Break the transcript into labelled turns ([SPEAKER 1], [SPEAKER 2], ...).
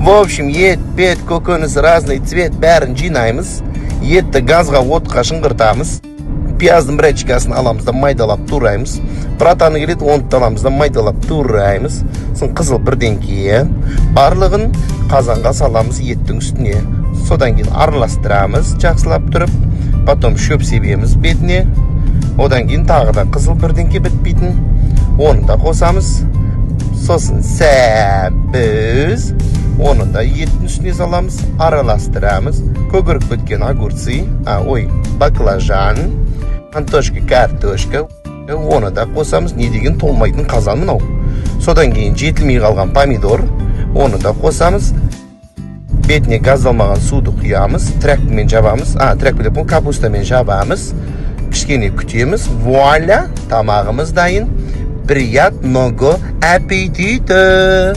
[SPEAKER 1] В общем, ет, бет, көкөніс, разный цвет бәрін жинаймыз. Етті газға отқа шыңғыртамыз. Пияздың бір очкасын аламыз да майдалап тураймыз. Братаны келеді, оны аламыз да майдалап тураймыз. Сын қызыл бірден кейін барлығын қазанға саламыз еттің үстіне. Содан кейін араластырамыз, жақсылап тұрып. Потом шөп себеміз бетіне. Одан кейін тағы да қызыл бірден кейін бітпейтін. Оны да қосамыз. Сосын сәбіз. Оны да еттің үстіне саламыз, араластырамыз. Көгеріп біткен огурцы, баклажан, антошка, картошка. Оны да қосамыз. Не деген толмайтын қазан мынау. Содан кейін жетілмей қалған помидор. Оны да қосамыз. Бетіне газдалмаған суды құямыз. Трәкпімен жабамыз. Трәкпілеп капустамен жабамыз. Кішкене күтеміз. Вуаля, тамағымыз дайын. Приятного аппетита!